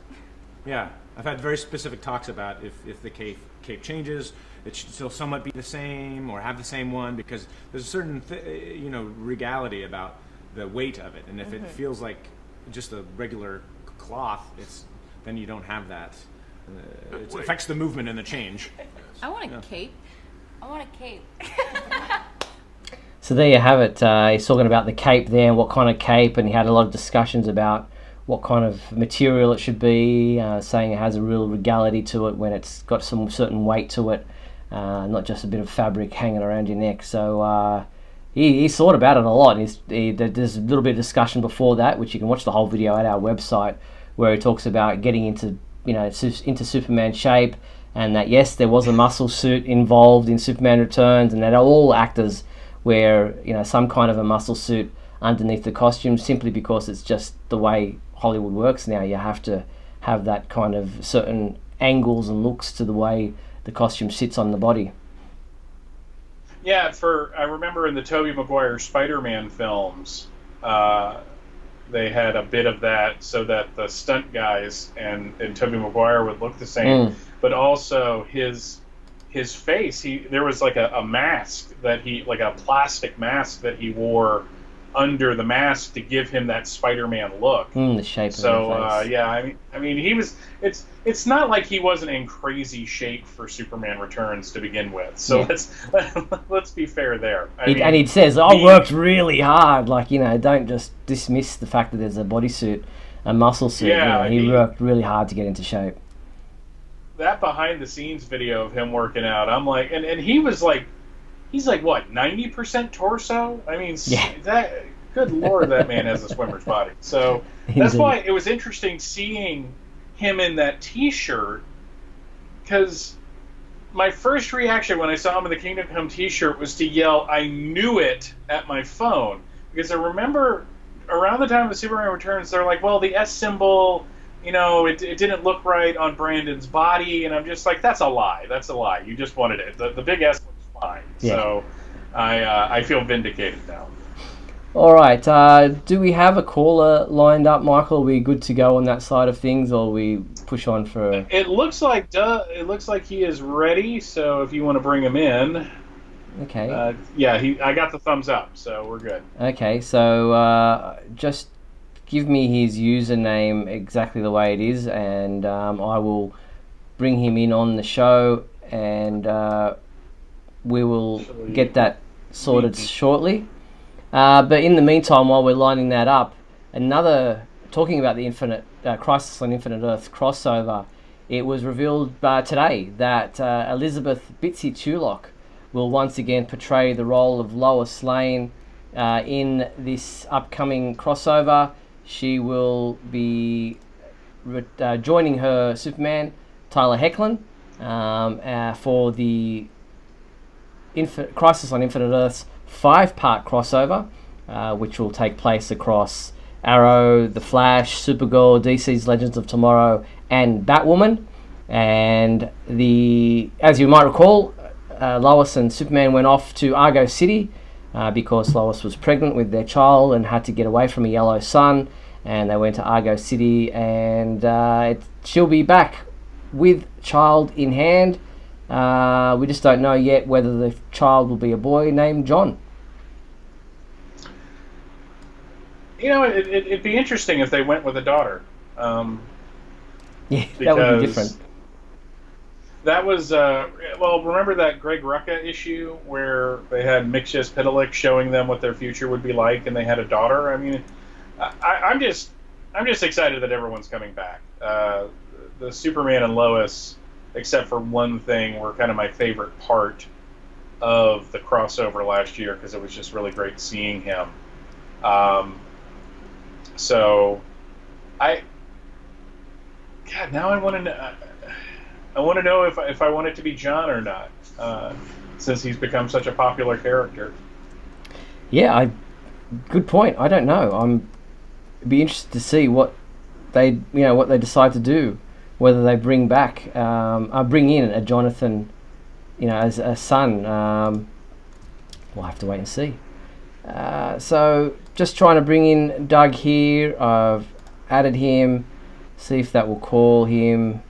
Yeah. I've had very specific talks about if the cape changes, it should still somewhat be the same or have the same one, because there's a certain you know, regality about the weight of it, and if it feels like just a regular cloth, then you don't have that. It affects the movement and the change. I want a cape. I want a cape. So there you have it. He's talking about the cape there and what kind of cape, and he had a lot of discussions about what kind of material it should be, saying it has a real regality to it when it's got some certain weight to it, not just a bit of fabric hanging around your neck. So he thought about it a lot. There's a little bit of discussion before that, which you can watch the whole video at our website, where he talks about getting into Superman shape, and that yes, there was a muscle suit involved in Superman Returns, and that all actors wear some kind of a muscle suit underneath the costume, simply because it's just the way Hollywood works now. You have to have that kind of certain angles and looks to the way the costume sits on the body. Yeah, I remember in the Tobey Maguire Spider-Man films, they had a bit of that so that the stunt guys and Tobey Maguire would look the same, but also his face. There was like a mask like a plastic mask that he wore under the mask to give him that Spider-Man look. The shape of the face. Yeah, I mean, he was. It's not like he wasn't in crazy shape for Superman Returns to begin with. So let's be fair there. And he says, "I worked really hard." Like, don't just dismiss the fact that there's a bodysuit, a muscle suit. Yeah, he worked really hard to get into shape. That behind the scenes video of him working out, I'm like, and he was like. He's like, what, 90% torso? I mean, that. Good Lord, that man has a swimmer's body. So that's why it was interesting seeing him in that T-shirt, because my first reaction when I saw him in the Kingdom Come T-shirt was to yell, "I knew it," at my phone, because I remember around the time of Superman Returns, they're like, well, the S symbol, it didn't look right on Brandon's body, and I'm just like, that's a lie. That's a lie. You just wanted it. The big S was fine. Yeah. So I feel vindicated now. All right. Do we have a caller lined up, Michael? Are we good to go on that side of things, or we push on for? It looks like he is ready. So if you want to bring him in. Okay. I got the thumbs up, so we're good. Okay. So just give me his username exactly the way it is, and I will bring him in on the show, and we will get that sorted shortly. But in the meantime, while we're lining that up, talking about the Crisis on Infinite Earth crossover, it was revealed today that Elizabeth Bitsy Tulloch will once again portray the role of Lois Lane in this upcoming crossover. She will be joining her Superman, Tyler Hoechlin, for the Crisis on Infinite Earth's 5-part crossover, which will take place across Arrow, The Flash, Supergirl, DC's Legends of Tomorrow, and Batwoman. And as you might recall, Lois and Superman went off to Argo City because Lois was pregnant with their child and had to get away from a yellow sun, and they went to Argo City, and she'll be back with child in hand. We just don't know yet whether the child will be a boy named John. You know, it'd be interesting if they went with a daughter. Yeah, that would be different. That was, remember that Greg Rucka issue where they had Mixus Pitalik showing them what their future would be like, and they had a daughter? I mean, I'm just excited that everyone's coming back. The Superman and Lois, except for one thing, were kind of my favorite part of the crossover last year because it was just really great seeing him. Now I want to know. I want to know if I want it to be John or not, since he's become such a popular character. Yeah, good point. I don't know. It'd be interested to see what they decide to do. Whether they bring in a Jonathan, as a son. We'll have to wait and see. So just trying to bring in Doug here. I've added him. See if that will call him.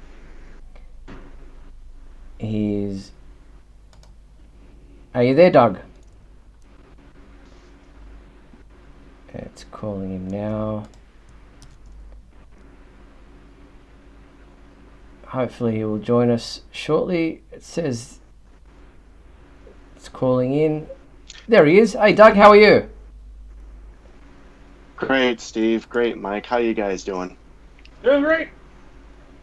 Are you there, Doug? It's calling him now. Hopefully he will join us shortly. It says it's calling in. There he is. Hey, Doug, how are you? Great, Steve. Great, Mike. How you guys doing? Doing great.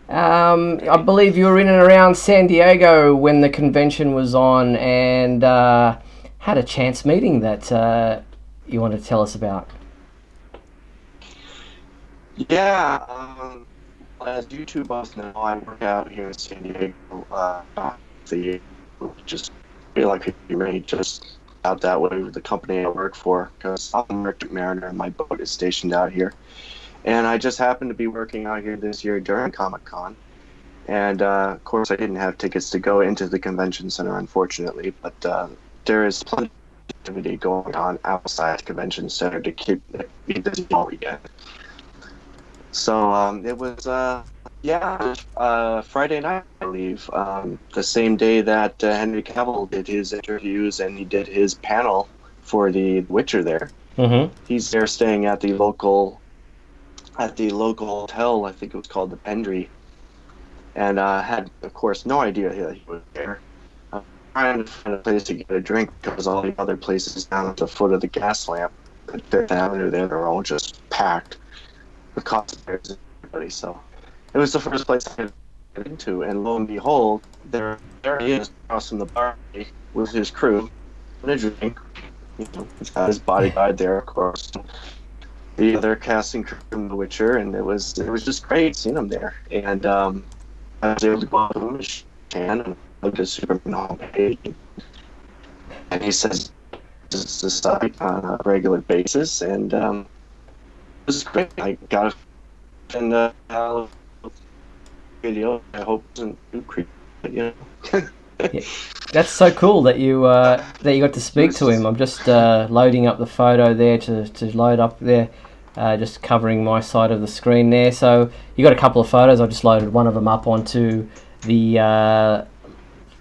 I believe you were in and around San Diego when the convention was on, and had a chance meeting that you want to tell us about. Yeah, as you two both know, I work out here in San Diego. Just feel like you're just out that way with the company I work for, because I'm an Arctic Mariner and my boat is stationed out here. And I just happened to be working out here this year during Comic-Con. And, of course, I didn't have tickets to go into the convention center, unfortunately. But there is plenty of activity going on outside the convention center to keep me busy all weekend. So it was, Friday night, I believe, the same day that Henry Cavill did his interviews and he did his panel for The Witcher there. Mm-hmm. He's there staying at the local hotel, I think it was called the Pendry, and had, of course, no idea that he was there. Trying to find a place to get a drink because all the other places down at the foot of the gas lamp at Fifth Avenue there are all just packed with cosplayers and everybody. So it was the first place I could get into, and lo and behold, there he is across from the bar with his crew and a drink. He's got his bodyguard there, of course. The other casting crew from The Witcher, and it was just great seeing him there. And I was able to go up to him and look at Superman homepage, and he says this is site on a regular basis, and it was great. I got a video. I hope it isn't too creepy, but Yeah. That's so cool that you got to speak to him. I'm just loading up the photo there to load up there, just covering my side of the screen there. So you got a couple of photos. I just loaded one of them up onto the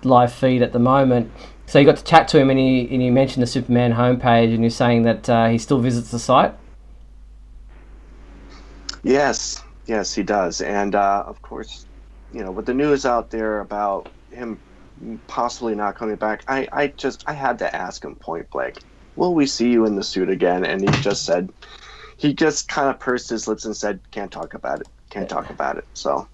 live feed at the moment. So you got to chat to him, and you mentioned the Superman homepage, and you're saying that he still visits the site. Yes, he does. And of course, with the news out there about him possibly not coming back, I had to ask him point blank, will we see you in the suit again? And he just kind of pursed his lips and said, can't talk about it. So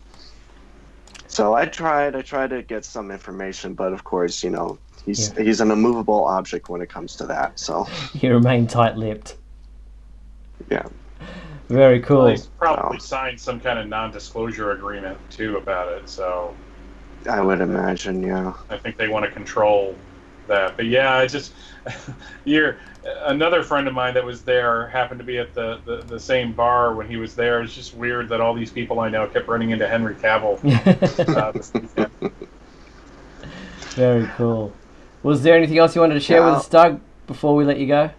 I tried to get some information, but of course, he's an immovable object when it comes to that. So he remained tight-lipped. Yeah. Very cool. Well, he's probably signed some kind of non-disclosure agreement too about it. So I would imagine, yeah. I think they want to control that. But yeah, another friend of mine that was there happened to be at the same bar when he was there. It's just weird that all these people I know kept running into Henry Cavill. Very cool. Was there anything else you wanted to share with us, Doug, before we let you go?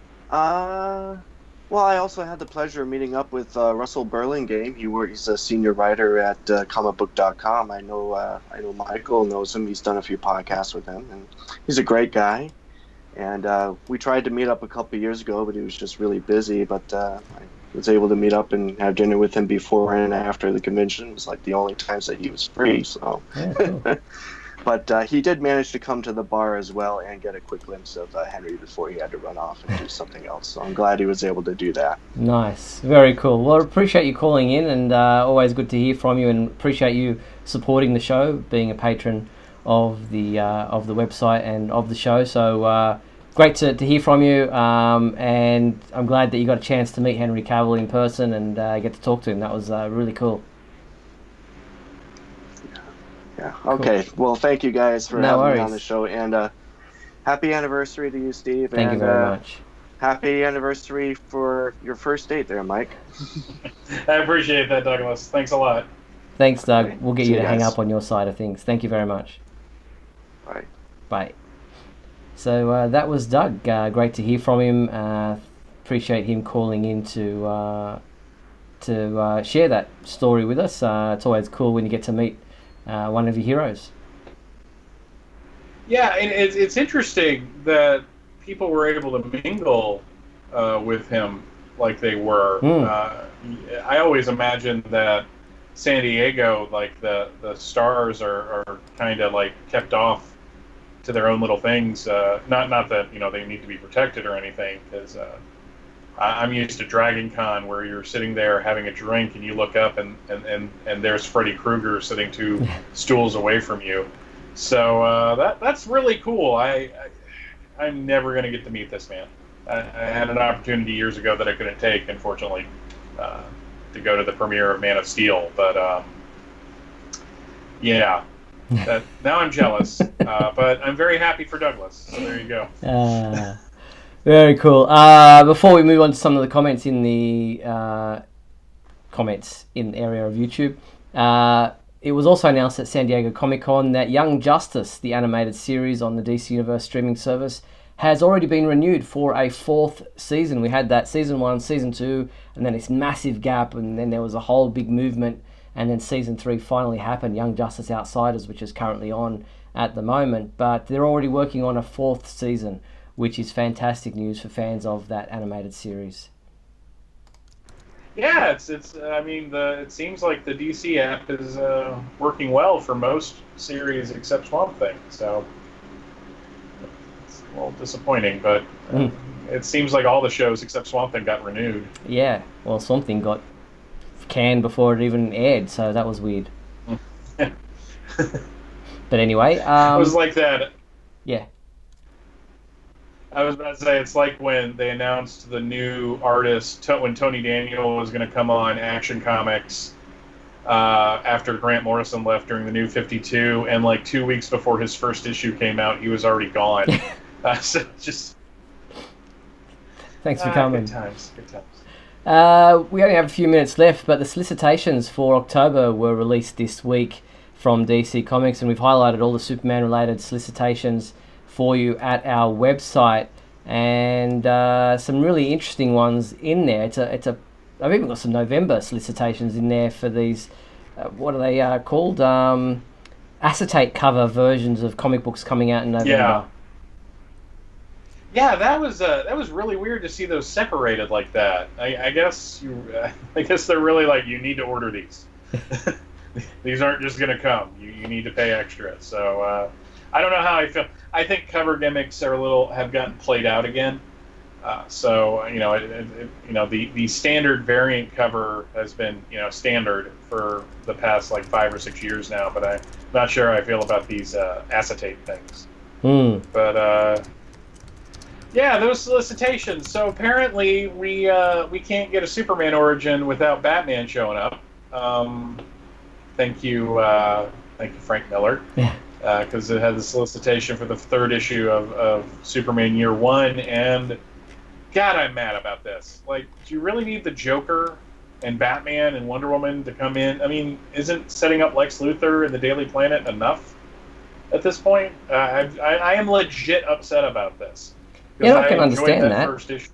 Well, I also had the pleasure of meeting up with Russell Burlingame. He's a senior writer at comicbook.com. I know Michael knows him. He's done a few podcasts with him, and he's a great guy. And we tried to meet up a couple of years ago, but he was just really busy. But I was able to meet up and have dinner with him before and after the convention. It was like the only times that he was free. So. Yeah, cool. But he did manage to come to the bar as well and get a quick glimpse of Henry before he had to run off and do something else. So I'm glad he was able to do that. Nice. Very cool. Well, I appreciate you calling in, and always good to hear from you, and appreciate you supporting the show, being a patron of the website and of the show. So great to hear from you, and I'm glad that you got a chance to meet Henry Cavill in person and get to talk to him. That was really cool. Yeah. Okay. Cool. Well, thank you guys for having me on the show, and happy anniversary to you, Steve. Thank you very much. Happy anniversary for your first date there, Mike. I appreciate that, Douglas. Thanks a lot. Thanks, Doug. Okay. We'll get you to hang guys. up on your side of things. Thank you very much. Bye. Bye. So that was Doug. Great to hear from him. Appreciate him calling in to share that story with us. It's always cool when you get to meet one of your heroes. Yeah, and it's interesting that people were able to mingle with him like they were. I always imagined that San Diego, like the stars are kind of like kept off to their own little things. Not that they need to be protected or anything, because I'm used to Dragon Con, where you're sitting there having a drink and you look up and there's Freddy Krueger sitting 2 stools away from you. So that's really cool. I'm never going to get to meet this man. I had an opportunity years ago that I couldn't take, unfortunately, to go to the premiere of Man of Steel. But yeah, now I'm jealous. But I'm very happy for Douglas. So there you go. Very cool. Before we move on to some of the comments in the area of YouTube, it was also announced at San Diego Comic-Con that Young Justice, the animated series on the DC Universe streaming service, has already been renewed for a 4th season. We had that season 1, season 2, and then this massive gap, and then there was a whole big movement, and then season 3 finally happened, Young Justice Outsiders, which is currently on at the moment. But they're already working on a 4th season, which is fantastic news for fans of that animated series. Yeah, it's. I mean, it seems like the DC app is working well for most series except Swamp Thing. So it's a little disappointing, but it seems like all the shows except Swamp Thing got renewed. Yeah, well, Swamp Thing got canned before it even aired, so that was weird. But anyway, it was like that. Yeah. I was about to say, it's like when they announced the new artist, when Tony Daniel was going to come on Action Comics after Grant Morrison left during the New 52, and like 2 weeks before his first issue came out, he was already gone. So just... Thanks for coming. Good times. We only have a few minutes left, but the solicitations for October were released this week from DC Comics, and we've highlighted all the Superman-related solicitations for you at our website, and some really interesting ones in there. I've even got some November solicitations in there for these. What are they called? Acetate cover versions of comic books coming out in November. Yeah, that was really weird to see those separated like that. I guess they're really like, you need to order these. These aren't just gonna come. You need to pay extra. So I don't know how I feel. I think cover gimmicks have gotten played out again. So the standard variant cover has been standard for the past like 5 or 6 years now. But I'm not sure how I feel about these acetate things. But yeah, those solicitations. So apparently we can't get a Superman origin without Batman showing up. Thank you, Frank Miller. Yeah. Because it had the solicitation for the 3rd issue of Superman Year 1, and God, I'm mad about this. Like, do you really need the Joker and Batman and Wonder Woman to come in? I mean, isn't setting up Lex Luthor and the Daily Planet enough at this point? I am legit upset about this. Yeah, I can understand that. First issue.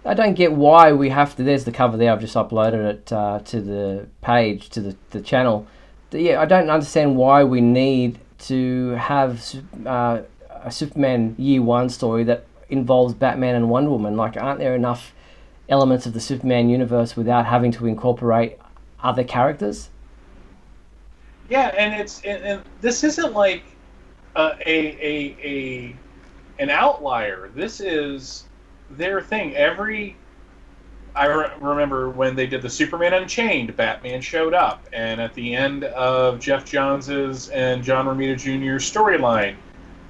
I don't get why we have to. There's the cover there. I've just uploaded it to the page, to the channel. Yeah, I don't understand why we need to have a Superman Year 1 story that involves Batman and Wonder Woman. Like, aren't there enough elements of the Superman universe without having to incorporate other characters? Yeah, and this isn't like an outlier. This is their thing. I remember when they did the Superman Unchained, Batman showed up, and at the end of Jeff Johns's and John Romita Jr.'s storyline,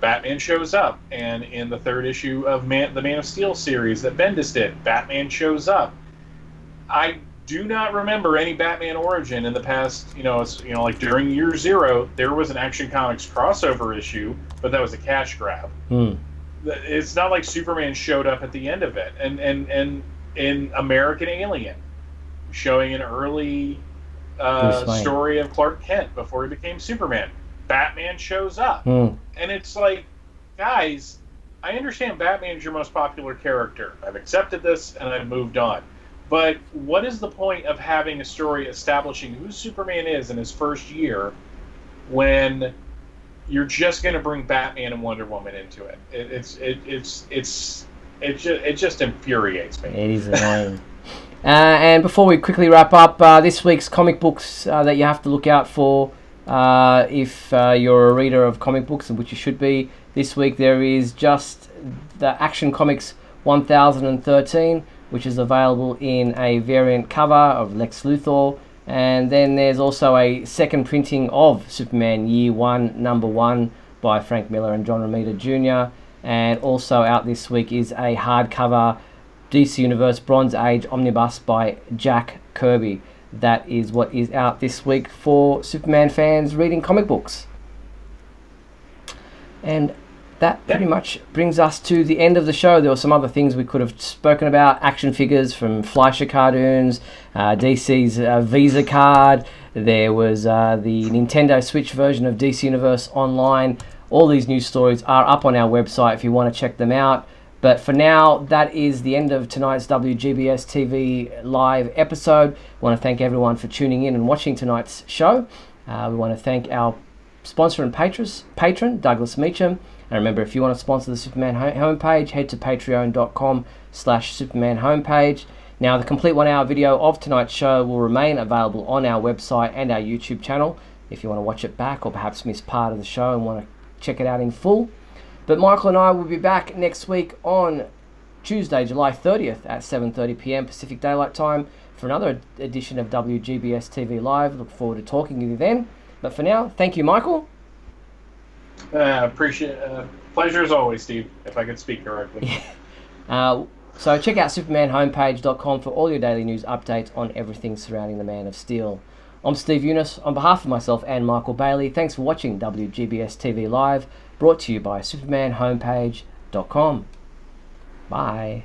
Batman shows up, and in the 3rd issue of the Man of Steel series that Bendis did, Batman shows up. I do not remember any Batman origin in the past. Like during Year 0, there was an Action Comics crossover issue, but that was a cash grab. It's not like Superman showed up at the end of it, and in American Alien, showing an early story of Clark Kent before he became Superman. Batman shows up. And it's like, guys, I understand Batman's your most popular character. I've accepted this and I've moved on. But what is the point of having a story establishing who Superman is in his first year when you're just going to bring Batman and Wonder Woman into it? It just infuriates me. It is annoying. And before we quickly wrap up, this week's comic books that you have to look out for, if you're a reader of comic books, which you should be, this week there is just the Action Comics 1013, which is available in a variant cover of Lex Luthor. And then there's also a second printing of Superman Year 1, number 1 by Frank Miller and John Romita Jr. And also out this week is a hardcover DC Universe Bronze Age Omnibus by Jack Kirby. That is what is out this week for Superman fans reading comic books. And that pretty much brings us to the end of the show. There were some other things we could have spoken about. Action figures from Fleischer cartoons, DC's Visa card. There was the Nintendo Switch version of DC Universe Online. All these news stories are up on our website if you want to check them out. But for now, that is the end of tonight's WGBS TV live episode. I want to thank everyone for tuning in and watching tonight's show. We want to thank our sponsor and patron, Douglas Meacham. And remember, if you want to sponsor the Superman homepage, head to patreon.com/Superman homepage. Now, the complete 1-hour video of tonight's show will remain available on our website and our YouTube channel if you want to watch it back or perhaps miss part of the show and want to check it out in full. But Michael and I will be back next week on Tuesday, July 30th at 7:30 p.m. Pacific Daylight Time for another edition of WGBS TV Live. Look forward to talking to you then. But for now, thank you, Michael. Appreciate pleasure as always, Steve, if I could speak correctly. So check out supermanhomepage.com for all your daily news updates on everything surrounding the Man of Steel. I'm Steve Eunice. On behalf of myself and Michael Bailey, thanks for watching WGBS TV Live, brought to you by supermanhomepage.com. Bye.